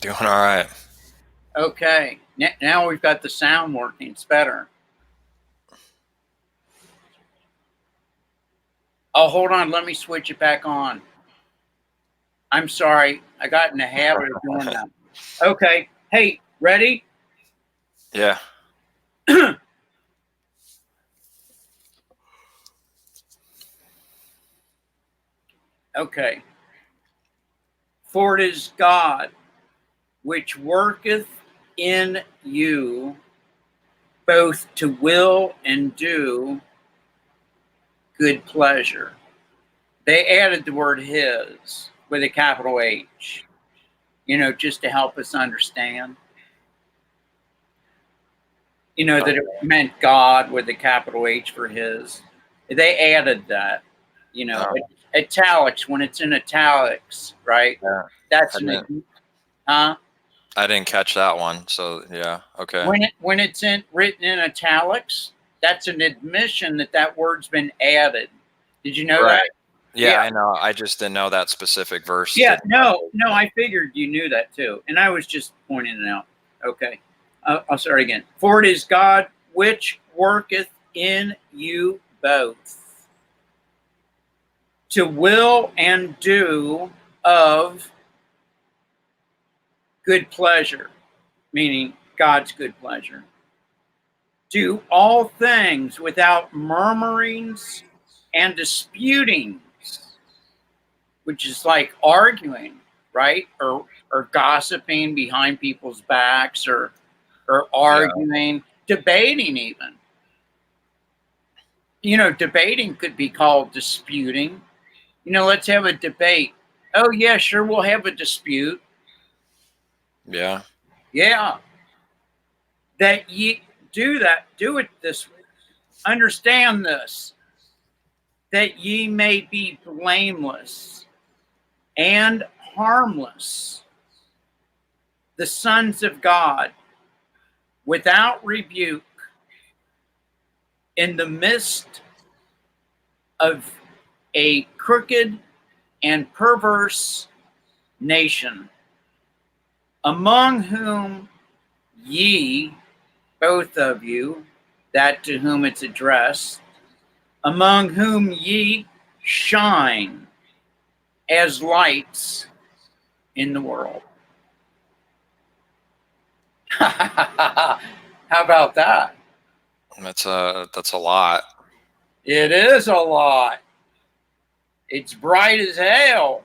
Doing all right. Okay, now we've got the sound working. It's better. Oh, hold on. Let me switch it back on. I'm sorry. I got in the habit of doing that. Okay. Hey, ready? Yeah. Okay. For it is God which worketh in you both to will and do good pleasure. They added the word his with a capital H, just to help us understand. That it meant God with a capital H for his. They added that, Oh, italics, when it's in italics, right? yeah. That's I didn't, huh? I didn't catch that one. So yeah. Okay. When it's written in italics, that's an admission that word's been added. Did you know Right. that? Yeah, Yeah. I know. I just didn't know that specific verse. Yeah. No, I figured you knew that too. And I was just pointing it out. Okay. I'll start again. For it is God which worketh in you both to will and do of good pleasure, meaning God's good pleasure. Do all things without murmurings and disputings, which is like arguing, right? Or gossiping behind people's backs, or Yeah. arguing, debating even. Debating could be called disputing. Let's have a debate. Oh yeah, sure, we'll have a dispute. Yeah. Yeah. That ye do it this way. Understand this, that ye may be blameless and harmless, the sons of God, without rebuke, in the midst of a crooked and perverse nation, among whom ye, both of you, that to whom it's addressed, among whom ye shine as lights in the world. How about that? That's a lot. It is a lot. It's bright as hell.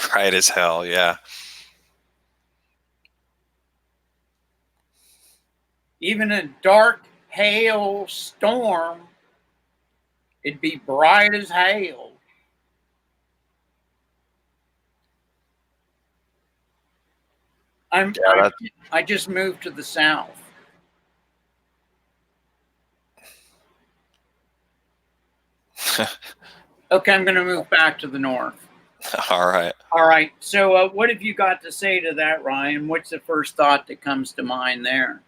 Bright as hell. Yeah. Even a dark hail storm, it'd be bright as hell. Yeah. I just moved to the south. Okay, I'm going to move back to the north. All right. All right. So, what have you got to say to that, Ryan? What's the first thought that comes to mind there?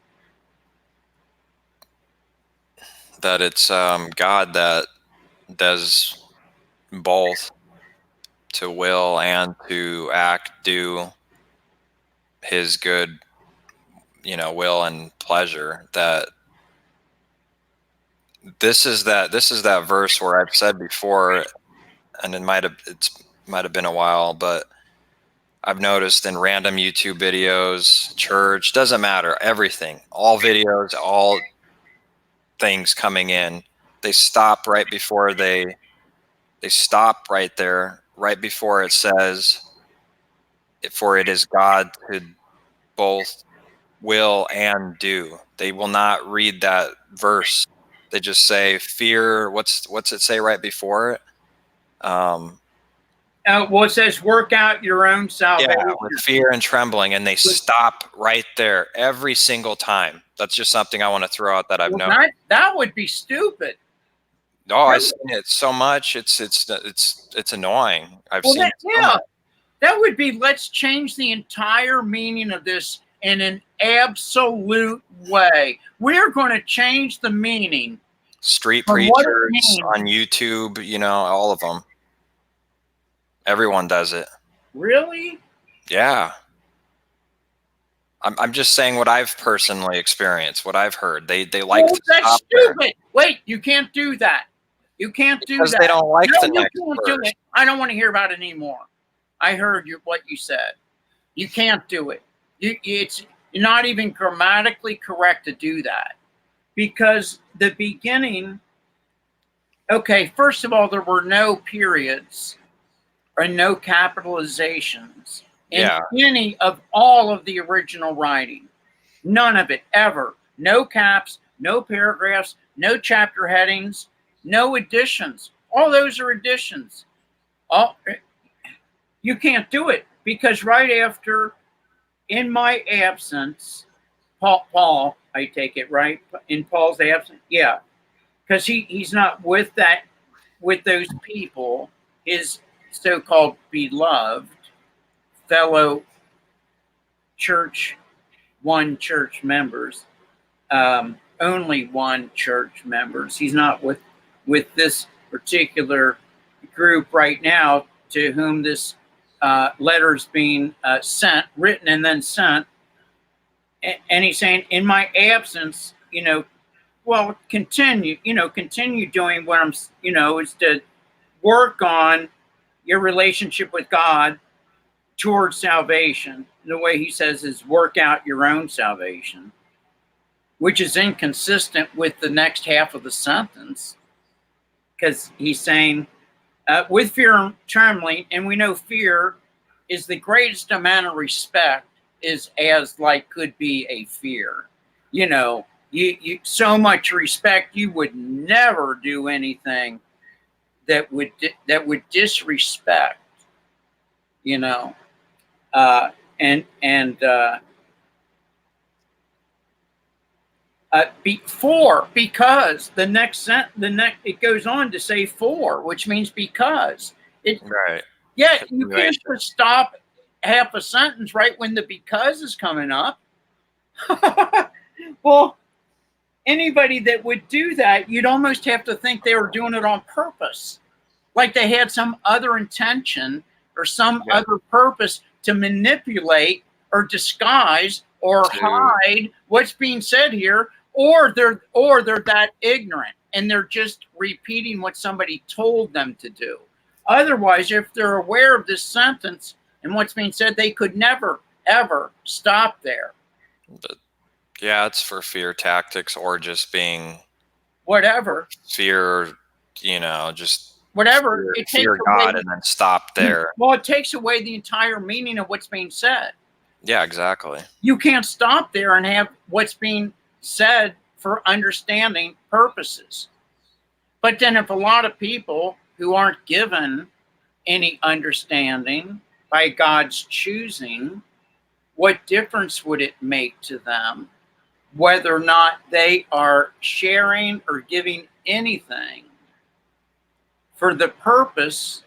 That it's God that does both to will and to act, do his good, will and pleasure. That this is that verse where I've said before, and it might have been a while, but I've noticed in random YouTube videos, church, doesn't matter, everything, all videos, all things coming in, they stop right before they stop right there, right before it says, for it is God to both will and do. They will not read that verse. They just say fear. What's it say right before it? Well, it says, work out your own Yeah, salvation. with fear and trembling, and they stop right there every single time. That's just something I want to throw out that I've Well, noticed. that would be stupid. Oh, I've seen it so much. It's annoying. I've Well, seen it so yeah, much. that would be, let's change the entire meaning of this in an absolute way. We're going to change the meaning Street from what it preachers means. on YouTube, all of them. Everyone does it. Really? Yeah. I'm just saying what I've personally experienced, what I've heard. They like Oh, to that's stop there stupid. Wait, you can't do that. You can't do because they that. don't like No, the you next can't do verse. it. I don't want to hear about it anymore. I heard what you said. You can't do it. It's not even grammatically correct to do that because the beginning. Okay, first of all, there were no periods or no capitalizations in Yeah. any of all of the original writing. None of it ever. No caps, no paragraphs, no chapter headings, no additions. All those are additions. All, you can't do it because right after, in my absence, Paul, I take it, right? In Paul's absence, yeah, because he's not with those people, his so-called beloved fellow church church members, only one church members. He's not with this particular group right now to whom this letter is being sent, written and then sent. And he's saying, in my absence, well, continue doing what I'm, is to work on your relationship with God towards salvation. The way he says is work out your own salvation, which is inconsistent with the next half of the sentence, because he's saying, with fear and trembling, and we know fear is the greatest amount of respect is as like could be a fear. You so much respect, you would never do anything that would disrespect, you know, and because it goes on to say for, which means because it. Right. Yeah, you can't Continuation. just stop half a sentence right when the because is coming up. Well, anybody that would do that, you'd almost have to think they were doing it on purpose, like they had some other intention or some Yeah. other purpose to manipulate or disguise or hide what's being said here, or they're that ignorant and they're just repeating what somebody told them to do. Otherwise, if they're aware of this sentence and what's being said, they could never ever stop there. But yeah, it's for fear tactics or just being Whatever, fear, just whatever. It fear takes God away. and then stop there. Well, it takes away the entire meaning of what's being said. Yeah, exactly. You can't stop there and have what's being said for understanding purposes. But then if a lot of people who aren't given any understanding by God's choosing, what difference would it make to them whether or not they are sharing or giving anything for the purpose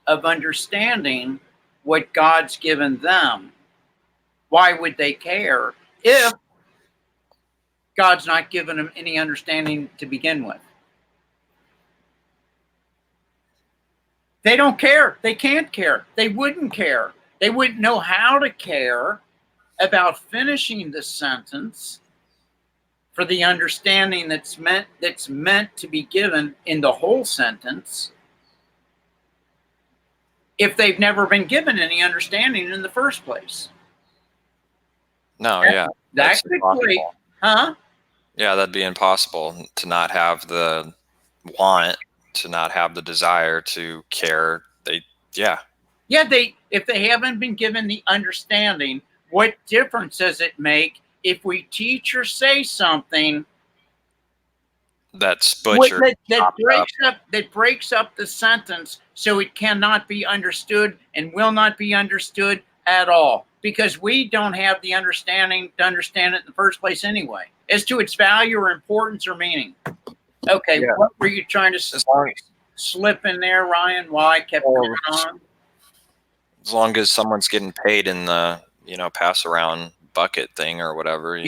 of understanding what God's given them? Why would they care if God's not given them any understanding to begin with? They don't care. They can't care. They wouldn't care. They wouldn't know how to care about finishing the sentence for the understanding that's meant to be given in the whole sentence if they've never been given any understanding in the first place. No, yeah. That could create, huh? Yeah, that'd be impossible to not have the want, to not have the desire to care. Yeah, if they haven't been given the understanding, what difference does it make if we teach or say something that's butchered, that breaks up the sentence so it cannot be understood and will not be understood at all, because we don't have the understanding to understand it in the first place anyway, as to its value or importance or meaning. Okay, yeah. What were you trying to slip in there, Ryan, while I kept going on? As long as someone's getting paid in the, pass around bucket thing or whatever,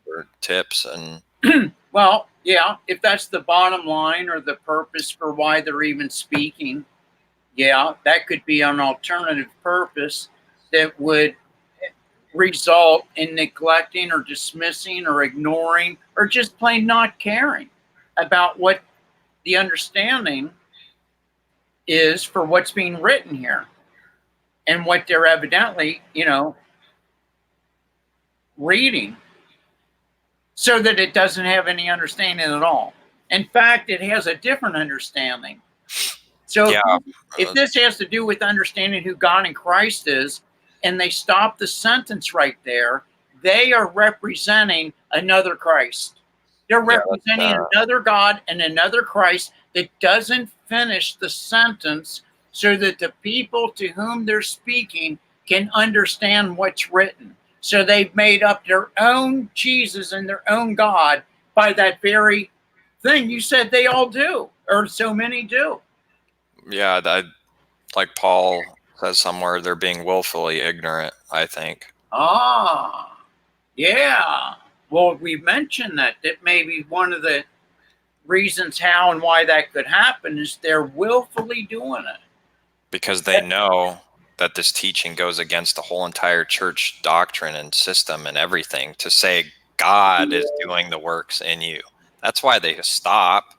for tips and well, yeah, if that's the bottom line or the purpose for why they're even speaking, yeah, that could be an alternative purpose. that would result in neglecting or dismissing or ignoring or just plain not caring about what the understanding is for what's being written here and what they're evidently, reading, so that it doesn't have any understanding at all. In fact, it has a different understanding. So Yeah. if this has to do with understanding who God and Christ is, and they stop the sentence right there, they are representing another Christ. They're representing another God and another Christ that doesn't finish the sentence so that the people to whom they're speaking can understand what's written. So they've made up their own Jesus and their own God by that very thing you said they all do, or so many do. Yeah, like Paul says somewhere, they're being willfully ignorant, I think. Ah, yeah. Well, we mentioned that maybe one of the reasons how and why that could happen is they're willfully doing it. Because they know that this teaching goes against the whole entire church doctrine and system and everything, to say God is doing the works in you. That's why they stop.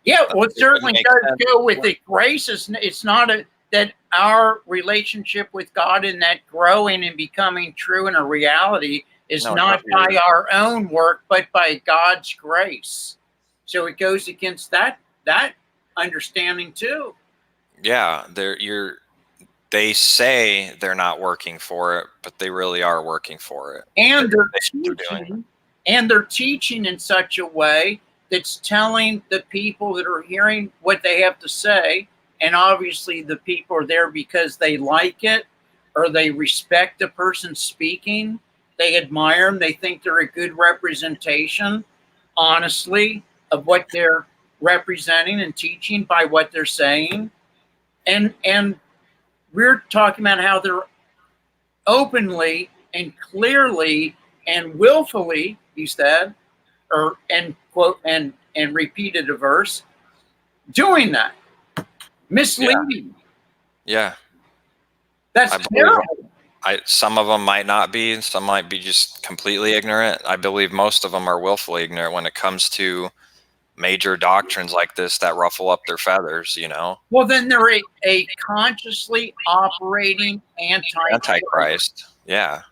Yeah, well, it certainly does go with it. Grace it's not that our relationship with God and that growing and becoming true in a reality is not by our own work, but by God's grace. So it goes against that understanding too. Yeah, they say they're not working for it, but they really are working for it. And they're teaching in such a way that's telling the people that are hearing what they have to say, and obviously the people are there because they like it or they respect the person speaking. They admire them. They think they're a good representation, honestly, of what they're representing and teaching by what they're saying. And we're talking about how they're openly and clearly and willfully, he said, and quote and repeated a verse, doing that, misleading. Yeah, that's terrible. Some of them might not be. Some might be just completely ignorant. I believe most of them are willfully ignorant when it comes to major doctrines like this that ruffle up their feathers. Well, then they're a consciously operating antichrist. Yeah.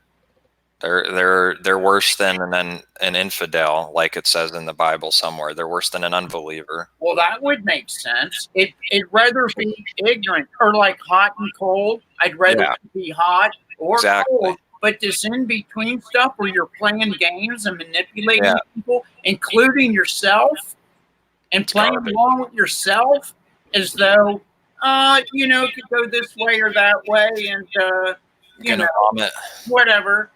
They're worse than an infidel, like it says in the Bible somewhere. They're worse than an unbeliever. Well, that would make sense. It'd rather be ignorant or like hot and cold. I'd rather be hot or cold. But this in between stuff where you're playing games and manipulating people, including yourself, and playing along with yourself as though it could go this way or that way, and vomit. Whatever.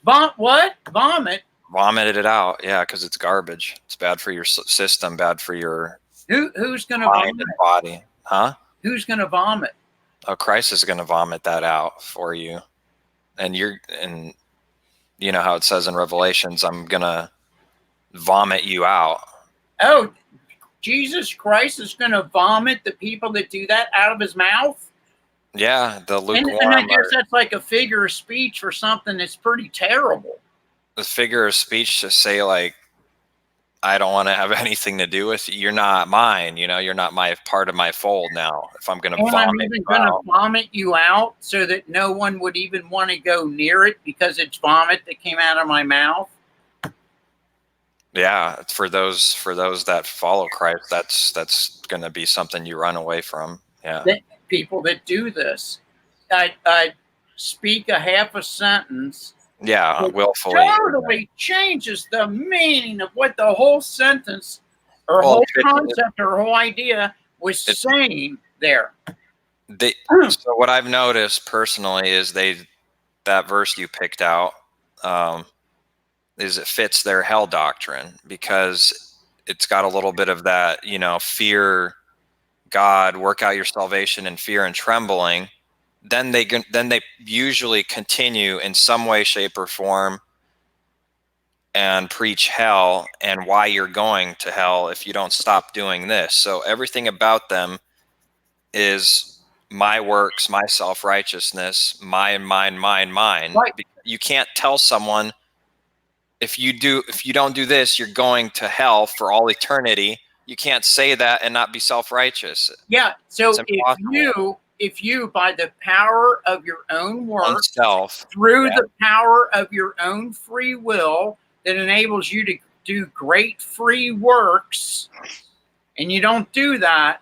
What? Vomit? Vomited it out, yeah, because it's garbage. It's bad for your system, bad for your who's going to vomit? And body, huh? Who's going to vomit? Oh, Christ is going to vomit that out for you, and you know how it says in Revelations, I'm going to vomit you out. Oh, Jesus Christ is going to vomit the people that do that out of his mouth? Yeah, the lukewarm. And I guess that's like a figure of speech for something that's pretty terrible. The figure of speech to say, like, I don't want to have anything to do with you. You're not mine. You're not my part of my fold now. If I'm going to vomit you out so that no one would even want to go near it because it's vomit that came out of my mouth. Yeah, for those that follow Christ, that's going to be something you run away from. Yeah. People that do this, I speak a half a sentence. Yeah, willfully. Totally changes the meaning of what the whole sentence or whole concept or whole idea was saying there. So what I've noticed personally is that verse you picked out is it fits their hell doctrine, because it's got a little bit of that, fear God, work out your salvation in fear and trembling. Then they usually continue in some way, shape, or form and preach hell and why you're going to hell if you don't stop doing this. So everything about them is my works, my self-righteousness, mine, mine, mine, mine. Right. You can't tell someone, if you don't do this, you're going to hell for all eternity. You can't say that and not be self-righteous. Yeah. It's So impossible. if you by the power of your own work, Oneself. through Yeah. the power of your own free will that enables you to do great free works, and you don't do that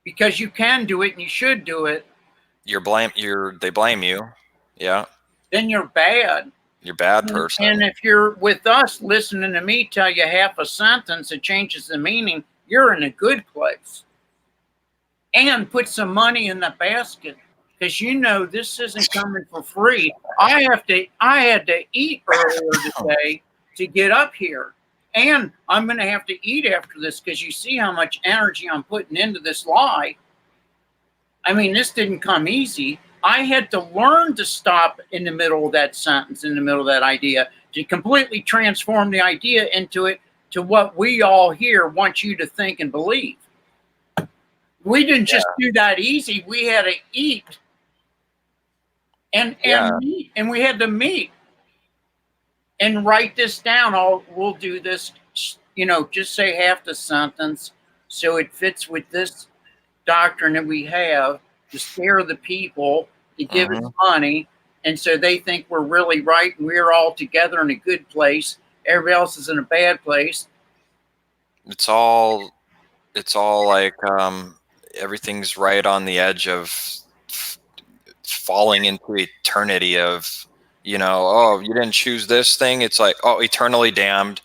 because you can do it and you should do it, They blame you. Yeah. then you're bad. You're a bad person. And if you're with us listening to me tell you half a sentence that changes the meaning, you're in a good place. And put some money in the basket, because you know this isn't coming for free. I had to eat earlier today to get up here. And I'm going to have to eat after this, because you see how much energy I'm putting into this lie. I mean, this didn't come easy. I had to learn to stop in the middle of that sentence, in the middle of that idea, to completely transform the idea into it, to what we all here want you to think and believe. We didn't just do that easy. We had to eat and meet, and we had to meet and write this down. We'll do this, just say half the sentence so it fits with this doctrine that we have, to scare the people, to give us money, and so they think we're really right and we're all together in a good place. Everybody else is in a bad place. It's all like everything's right on the edge of falling into eternity of, oh, you didn't choose this thing. It's like, oh, eternally damned.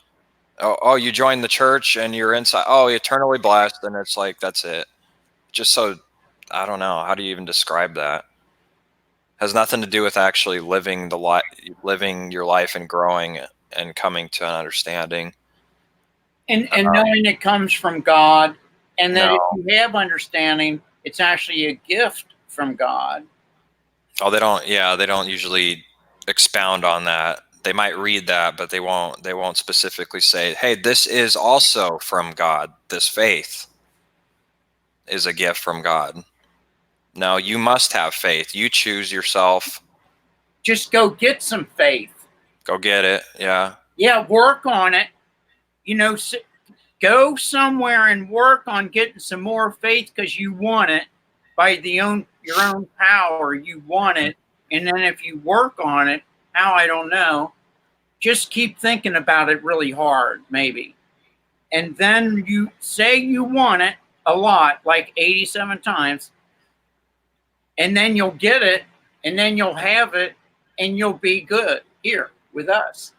Oh, you joined the church and you're inside. Oh, eternally blessed. And it's like, that's it. Just so, I don't know. How do you even describe that? Has nothing to do with actually living your life and growing and coming to an understanding. And knowing it comes from God, and that if you have understanding, it's actually a gift from God. Oh, they don't usually expound on that. They might read that, but they won't specifically say, hey, this is also from God. This faith is a gift from God. No, you must have faith. You choose yourself. Just go get some faith. Go get it. Yeah. Yeah, work on it. Go somewhere and work on getting some more faith, because you want it by your own power. You want it. And then if you work on it, how, I don't know, just keep thinking about it really hard, maybe. And then you say you want it a lot, like 87 times, and then you'll get it, and then you'll have it, and you'll be good here with us.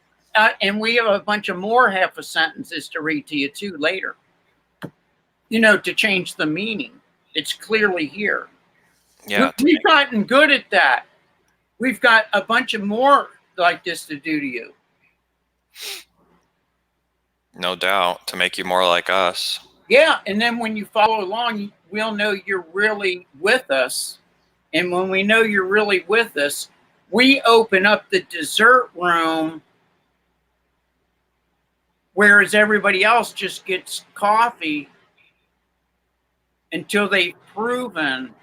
And we have a bunch of more half a sentences to read to you too later, to change the meaning. It's clearly here. Yeah. We've gotten good at that. We've got a bunch of more like this to do to you. No doubt, to make you more like us. Yeah, and then when you follow along, we'll know you're really with us. And when we know you're really with us, we open up the dessert room, whereas everybody else just gets coffee until they've proven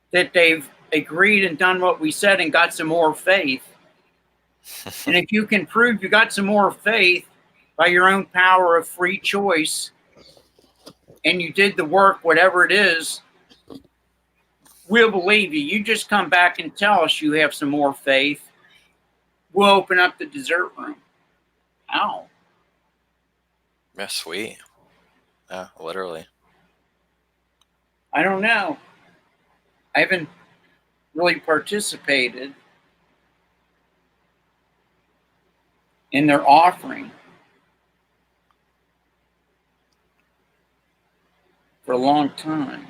that they've agreed and done what we said and got some more faith. And if you can prove you got some more faith by your own power of free choice, and you did the work, whatever it is, we'll believe you. You just come back and tell us you have some more faith. We'll open up the dessert room. How? Yeah, sweet. Yeah, literally. I don't know. I haven't really participated in their offering for a long time.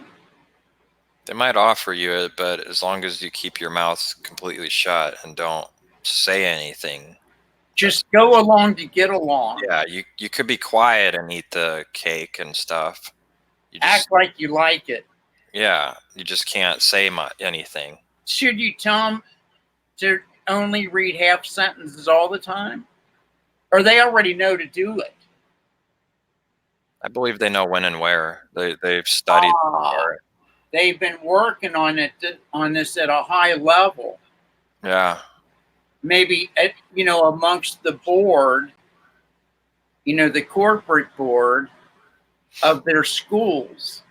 They might offer you it, but as long as you keep your mouth completely shut and don't say anything. Just go along to get along. Yeah, you could be quiet and eat the cake and stuff. Act like you like it. Yeah, you just can't say anything. Should you tell them to only read half sentences all the time? Or they already know to do it? I believe they know when and where. They've studied for it. they've been working on this at a high level. Yeah. Maybe amongst the board, the corporate board of their schools.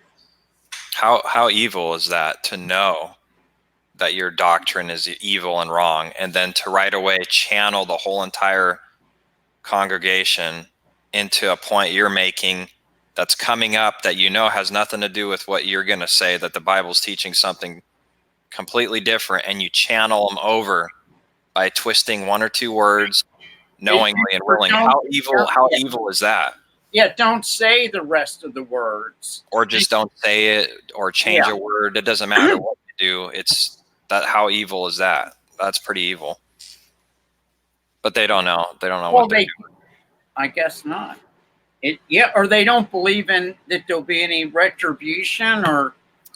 How evil is that, to know that your doctrine is evil and wrong, and then to right away channel the whole entire congregation into a point you're making that's coming up that has nothing to do with what you're going to say, that the Bible's teaching something completely different, and you channel them over by twisting one or two words knowingly and willingly. How evil is that? Yeah, don't say the rest of the words. Or just don't say it, or change a word. It doesn't matter what you do. It's that. How evil is that? That's pretty evil. But they don't know. They don't know what they're doing. I guess not. Or they don't believe in that there'll be any retribution or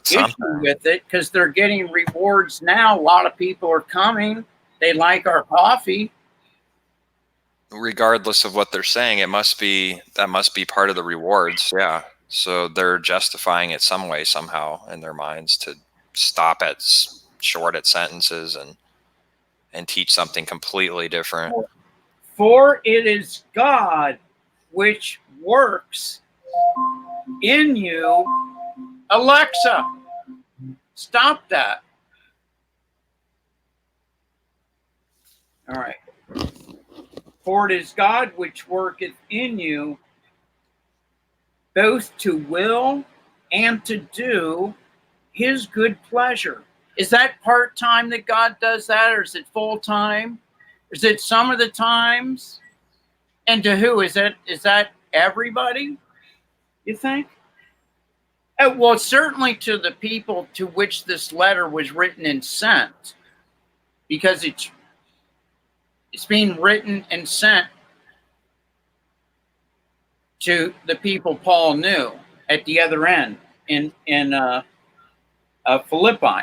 issue with it, because they're getting rewards now. A lot of people are coming. They like our coffee. Regardless of what they're saying, that must be part of the rewards. Yeah. So they're justifying it some way, somehow, in their minds, to stop at short at sentences and teach something completely different. For it is God which works in you. Alexa, stop that. All right. For it is God which worketh in you, both to will and to do his good pleasure. Is that part-time that God does that, or is it full-time? Is it some of the times? And to who? Is that everybody, you think? Well, certainly to the people to which this letter was written and sent, because it's being written and sent to the people Paul knew at the other end in Philippi,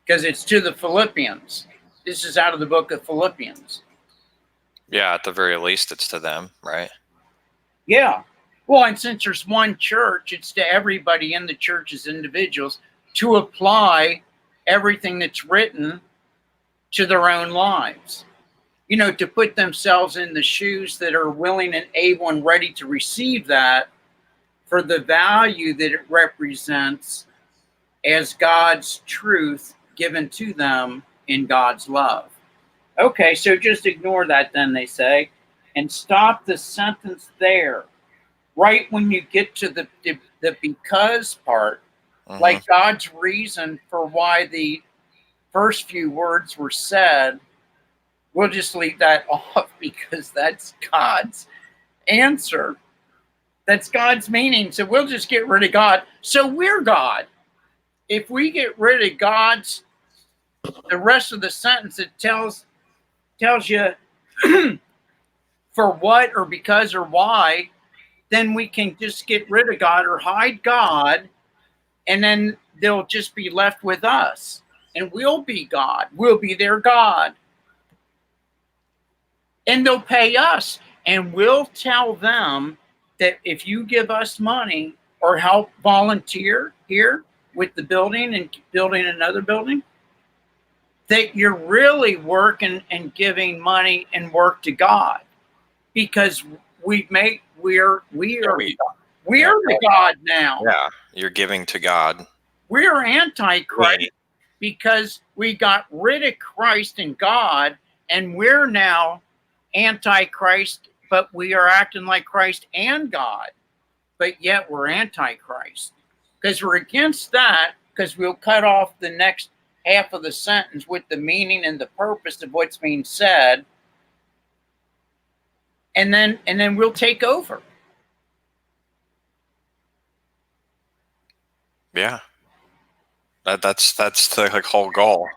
because it's to the Philippians. This is out of the book of Philippians. Yeah, at the very least, it's to them, right? Yeah. Well, and since there's one church, it's to everybody in the church as individuals to apply everything that's written to their own lives. To put themselves in the shoes that are willing and able and ready to receive that for the value that it represents as God's truth given to them in God's love. Okay, so just ignore that then, they say, and stop the sentence there. Right when you get to the because part, like God's reason for why the first few words were said, we'll just leave that off, because that's God's answer. That's God's meaning. So we'll just get rid of God. So we're God. If we get rid of God's, the rest of the sentence, it tells you for what or because or why, then we can just get rid of God or hide God, and then they'll just be left with us, and we'll be God. We'll be their God. And they'll pay us, and we'll tell them that if you give us money or help volunteer here with the building and building another building, that you're really working and giving money and work to God, because we are the God now. Yeah, you're giving to God. We're Antichrist because we got rid of Christ and God, and we're now Antichrist, but we are acting like Christ and God, but yet we're Antichrist because we're against that, because we'll cut off the next half of the sentence with the meaning and the purpose of what's being said, and then we'll take over. Yeah, that's the whole goal.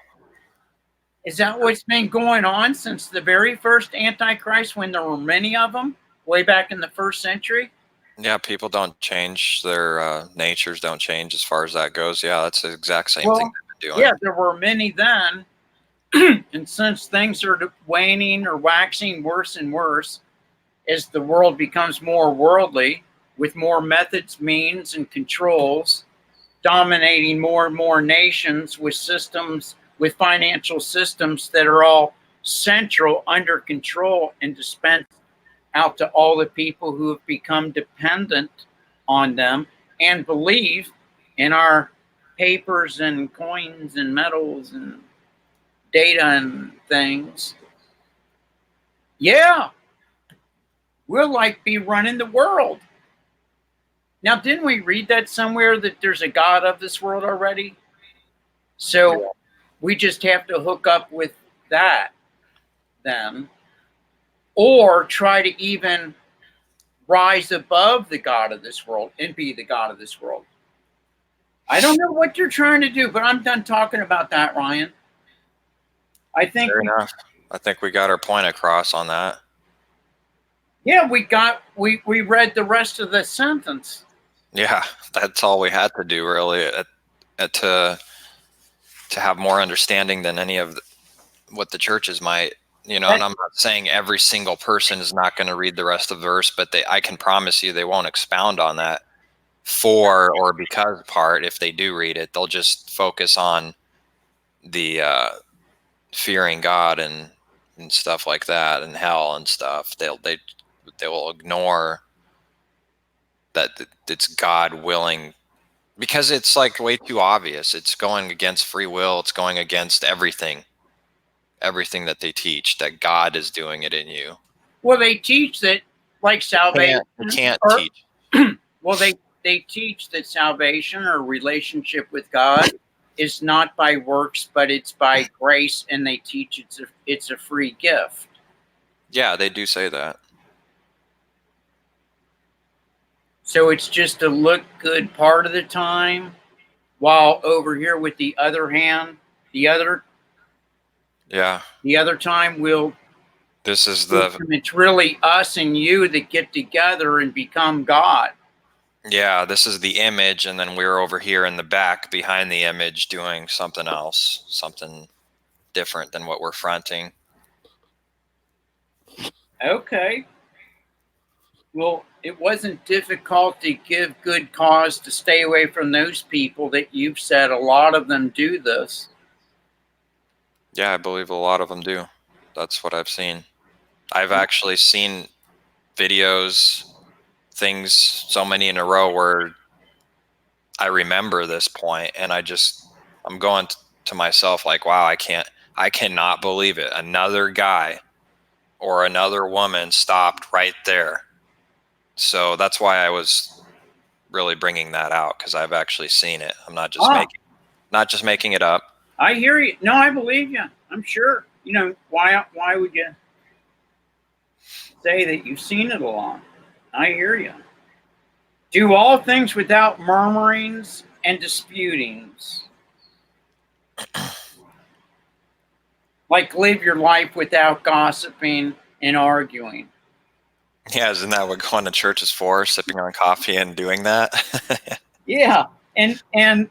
Is that what's been going on since the very first Antichrist, when there were many of them way back in the first century? Yeah, people don't change. Their natures don't change as far as that goes. Yeah, that's the exact same thing they've been doing. Yeah, there were many then. And since things are waning or waxing worse and worse, as the world becomes more worldly, with more methods, means, and controls, dominating more and more nations with systems, with financial systems that are all central, under control, and dispensed out to all the people who have become dependent on them and believe in our papers and coins and metals and data and things. Yeah, we'll like be running the world. Now, didn't we read that somewhere that there's a God of this world already? So we just have to hook up with that then, or try to even rise above the God of this world and be the God of this world. I don't know what you're trying to do, but I'm done talking about that, Ryan. I think Fair enough. I think we got our point across on that. yeah, we read the rest of the sentence. Yeah, that's all we had to do really to have more understanding than any of what the churches might, and I'm not saying every single person is not going to read the rest of the verse, but I can promise you they won't expound on that for or because part. If they do read it, they'll just focus on the fearing God and stuff like that, and hell and stuff. They will ignore that it's God willing, because it's like way too obvious. It's going against free will. It's going against everything that they teach, that God is doing it in you. Well, they teach that, like salvation. They can't teach. Well, they teach that salvation or relationship with God is not by works, but it's by grace, and they teach it's a free gift. Yeah, they do say that. So it's just a look good part of the time, while over here with the other hand, the other time it's really us and you that get together and become God. Yeah, this is the image, and then we're over here in the back behind the image doing something else, something different than what we're fronting. Okay. Well, it wasn't difficult to give good cause to stay away from those people that you've said a lot of them do this. Yeah, I believe a lot of them do. That's what I've seen. I've actually seen videos, things, so many in a row where I remember this point, and I'm going to myself like, wow, I cannot believe it. Another guy or another woman stopped right there. So that's why I was really bringing that out, because I've actually seen it. I'm not just making it up. I hear you. No, I believe you. I'm sure. Why would you say that you've seen it a lot? I hear you. Do all things without murmurings and disputings. Like live your life without gossiping and arguing. Yeah, isn't that what going to church is for? Sipping on coffee and doing that? Yeah. And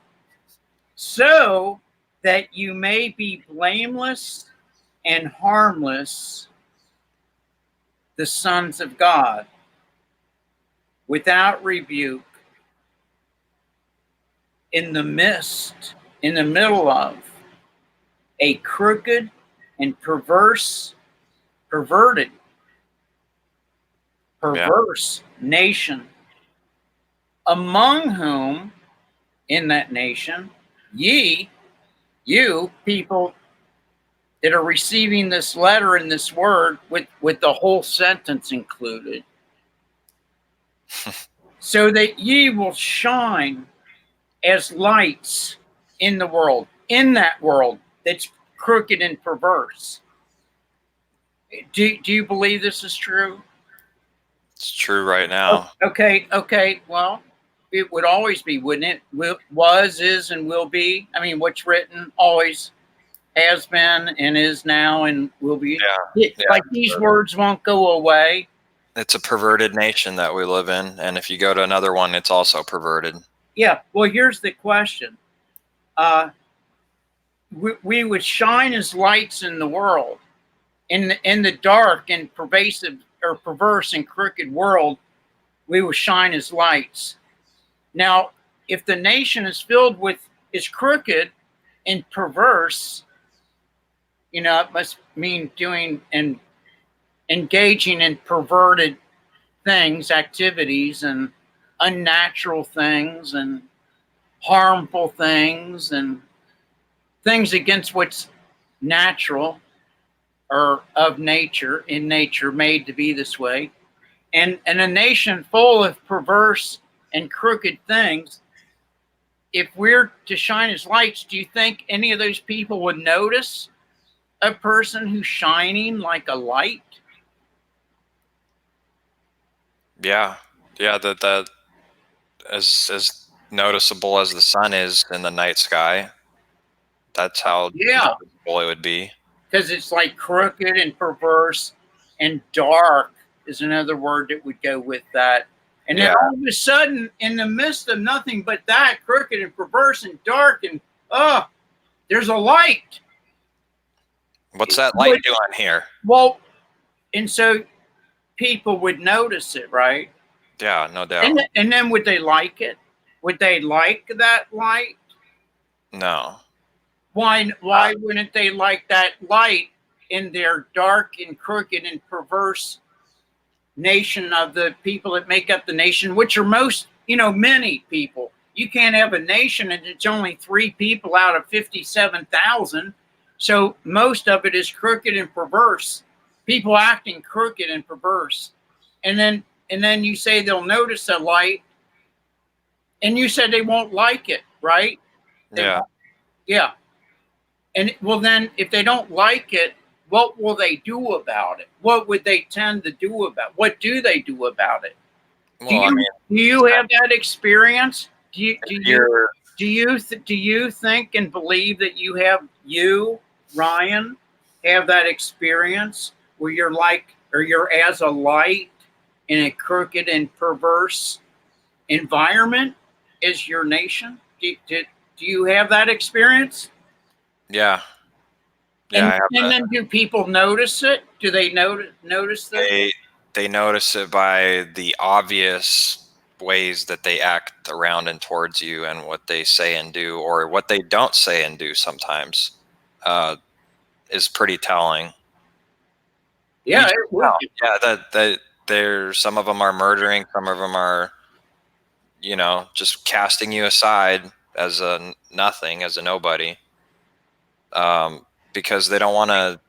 so that you may be blameless and harmless, the sons of God, without rebuke, in the middle of a crooked and perverted nation, among whom, in that nation, you people that are receiving this letter and this word with the whole sentence included, so that ye will shine as lights in the world, in that world that's crooked and perverse. Do you believe this is true? It's true right now. Okay. Well, it would always be, wouldn't it? Was, is, and will be. I mean, what's written always has been and is now and will be. Yeah. Like these words won't go away. It's a perverted nation that we live in, and if you go to another one, it's also perverted. Yeah. Well, here's the question. We would shine as lights in the world. In the dark and pervasive or perverse and crooked world, we will shine as lights. Now, if the nation is filled with is crooked and perverse, it must mean doing and engaging in perverted things, activities, and unnatural things, and harmful things, and things against what's natural or of nature, in nature, made to be this way. And a nation full of perverse and crooked things, if we're to shine as lights, do you think any of those people would notice a person who's shining like a light? Yeah. That as noticeable as the sun is in the night sky, that's how Yeah, noticeable it would be. because it's like crooked and perverse, and dark is another word that would go with that. And then Yeah. all of a sudden, in the midst of nothing but that, crooked and perverse and dark, and there's a light. What's that light doing here? Well, and so people would notice it, right? Yeah, no doubt. And then would they like it? Would they like that light? No. Why wouldn't they like that light in their dark and crooked and perverse nation of the people that make up the nation, which are many people. You can't have a nation and it's only 3 people out of 57,000. So most of it is crooked and perverse. People acting crooked and perverse. And then you say they'll notice a light, and you said they won't like it, right? Yeah. Yeah. And well, then if they don't like it, what will they do about it? What would they tend to do about it? What do they do about it? Well, Do you have that experience? Do you think and believe that you, Ryan, have that experience where you're as a light in a crooked and perverse environment as your nation? Do you have that experience? yeah. Yeah, I have And that. then do people notice it? Do they notice that? They notice it by the obvious ways that they act around and towards you, and what they say and do, or what they don't say and do sometimes, is pretty telling. Yeah, You it would. Yeah, that some of them are murdering, some of them are, just casting you aside as a nothing, as a nobody, because they don't want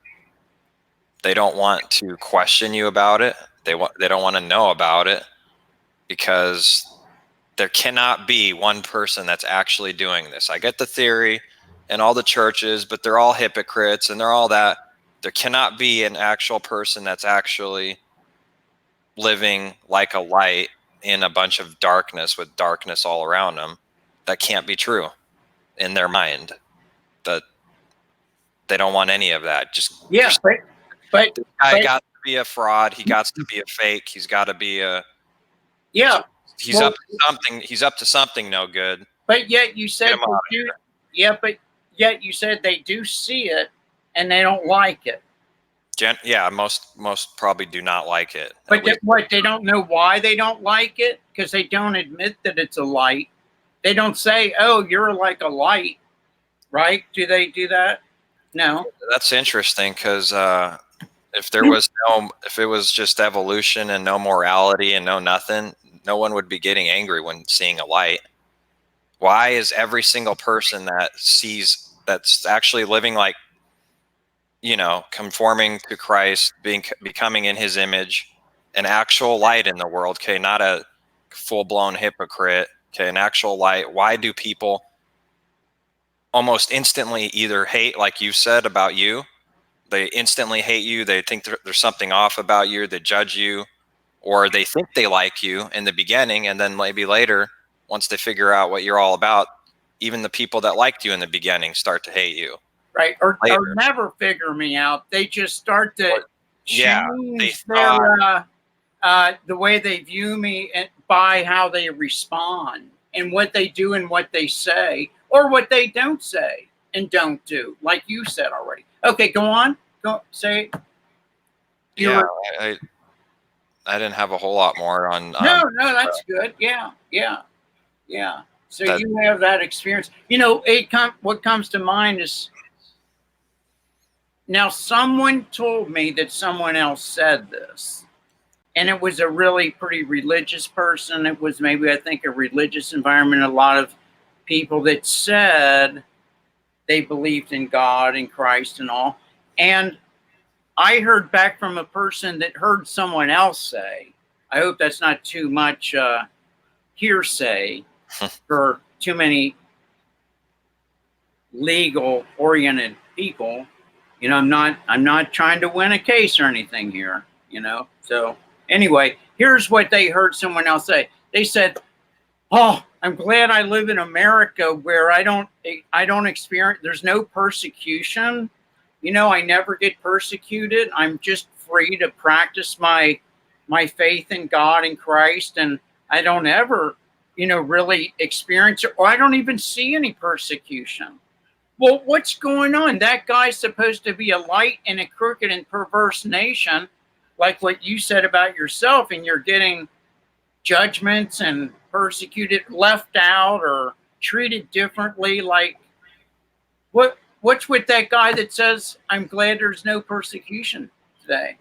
to question you about it. They don't want to know about it, because there cannot be one person that's actually doing this. I get the theory and all the churches, but they're all hypocrites and they're all that. There cannot be an actual person that's actually living like a light in a bunch of darkness, with darkness all around them. That can't be true in their mind. That they don't want any of that. Yeah, but this guy but- got to be a fraud. He got to be a fake. He's got to be yeah. he's Well- up to something. He's up to something no good. But yet you said Get 'em out of but yet you said they do see it and they don't like it. Most probably do not like it. But they don't know why they don't like it, because they don't admit that it's a light. They don't say, "Oh, you're like a light," right? Do they do that? No. That's interesting, because if it was just evolution and no morality and no nothing, no one would be getting angry when seeing a light. Why is every single person that's actually living like, conforming to Christ, becoming in his image, an actual light in the world, okay, not a full-blown hypocrite, okay, an actual light? Why do people almost instantly either hate, like you said about you, they instantly hate you, they think there's something off about you, they judge you, or they think they like you in the beginning, and then maybe later, once they figure out what you're all about, even the people that liked you in the beginning start to hate you. Right. Or Later. never figure me out. They just start to Yeah, change they the way they view me by how they respond and what they do and what they say, or what they don't say and don't do, like you said already. Okay, go on. Go say. Yeah, I didn't have a whole lot more on. No, that's good. Yeah. So you have that experience. You know, what comes to mind is, now someone told me that someone else said this, and it was a really pretty religious person. It was maybe, I think, a religious environment. A lot of people that said they believed in God and Christ and all. And I heard back from a person that heard someone else say, I hope that's not too much hearsay for too many legal oriented people. You know, I'm not trying to win a case or anything here, you know. So anyway, here's what they heard someone else say. They said, "Oh, I'm glad I live in America where I don't experience, there's no persecution. You know, I never get persecuted. I'm just free to practice my faith in God and Christ, and I don't ever, you know, really experience it, or I don't even see any persecution." Well, what's going on? That guy's supposed to be a light in a crooked and perverse nation, like what you said about yourself, and you're getting judgments and persecuted, left out, or treated differently. Like, what's with that guy that says, I'm glad there's no persecution today?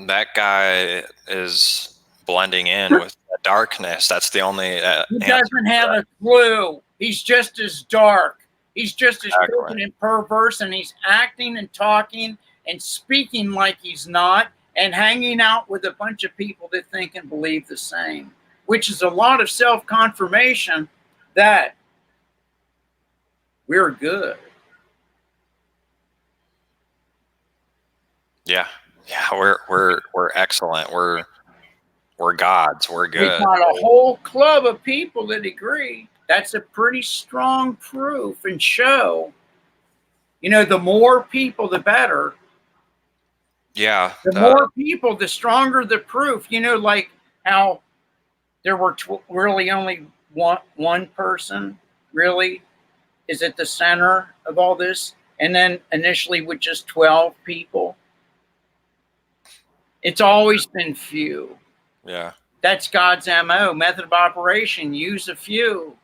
That guy is blending in with the darkness. That's the only He doesn't have a clue. He's just as dark. He's just as crooked and perverse, and he's acting and talking and speaking like he's not, and hanging out with a bunch of people that think and believe the same, which is a lot of self-confirmation that we're good. Yeah, we're excellent. We're gods. We're good. We've got a whole club of people that agree. That's a pretty strong proof and show. You know, the more people, the better. Yeah. The more people, the stronger the proof. You know, like how there were really only one person really is at the center of all this, and then initially with just 12 people. It's always been few. Yeah. That's God's MO, method of operation. Use a few.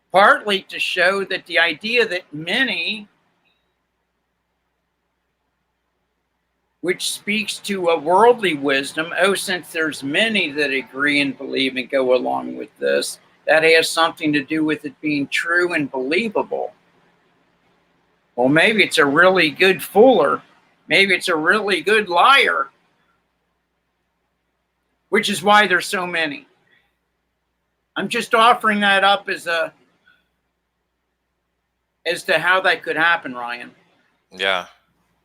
Partly to show that the idea that many, which speaks to a worldly wisdom, oh, since there's many that agree and believe and go along with this, that has something to do with it being true and believable. Well, maybe it's a really good fooler. Maybe it's a really good liar, which is why there's so many. I'm just offering that up as to how that could happen, Ryan. Yeah.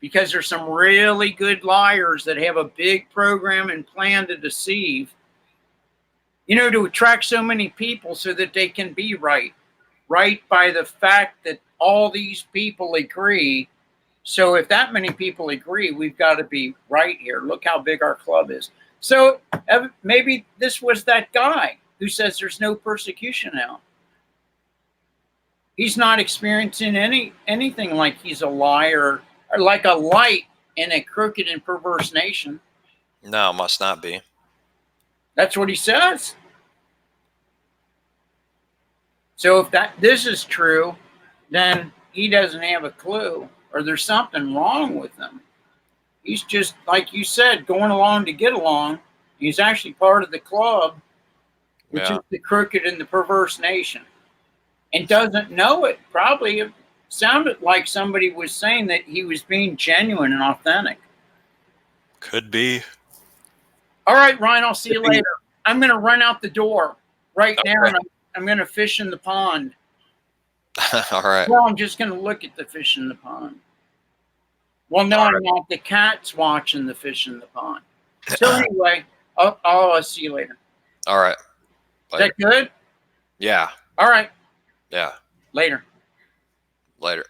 Because there's some really good liars that have a big program and plan to deceive, you know, to attract so many people so that they can be right by the fact that all these people agree. So if that many people agree, we've got to be right here. Look how big our club is. So maybe this was that guy who says there's no persecution now. He's not experiencing anything like he's a liar or like a light in a crooked and perverse nation. No, must not be. That's what he says. So if this is true, then he doesn't have a clue, or there's something wrong with him. He's just, like you said, going along to get along. He's actually part of the club, which is the crooked and the perverse nation, and doesn't know it. Probably it sounded like somebody was saying that he was being genuine and authentic. Could be. All right, Ryan, I'll see you later. I'm going to run out the door right now, and I'm going to fish in the pond. All right. Well, I'm just going to look at the fish in the pond. Well, no, I'm not. The cat's watching the fish in the pond. So anyway, I'll see you later. All right. Later. Is that good? Yeah. All right. Yeah. Later. Later.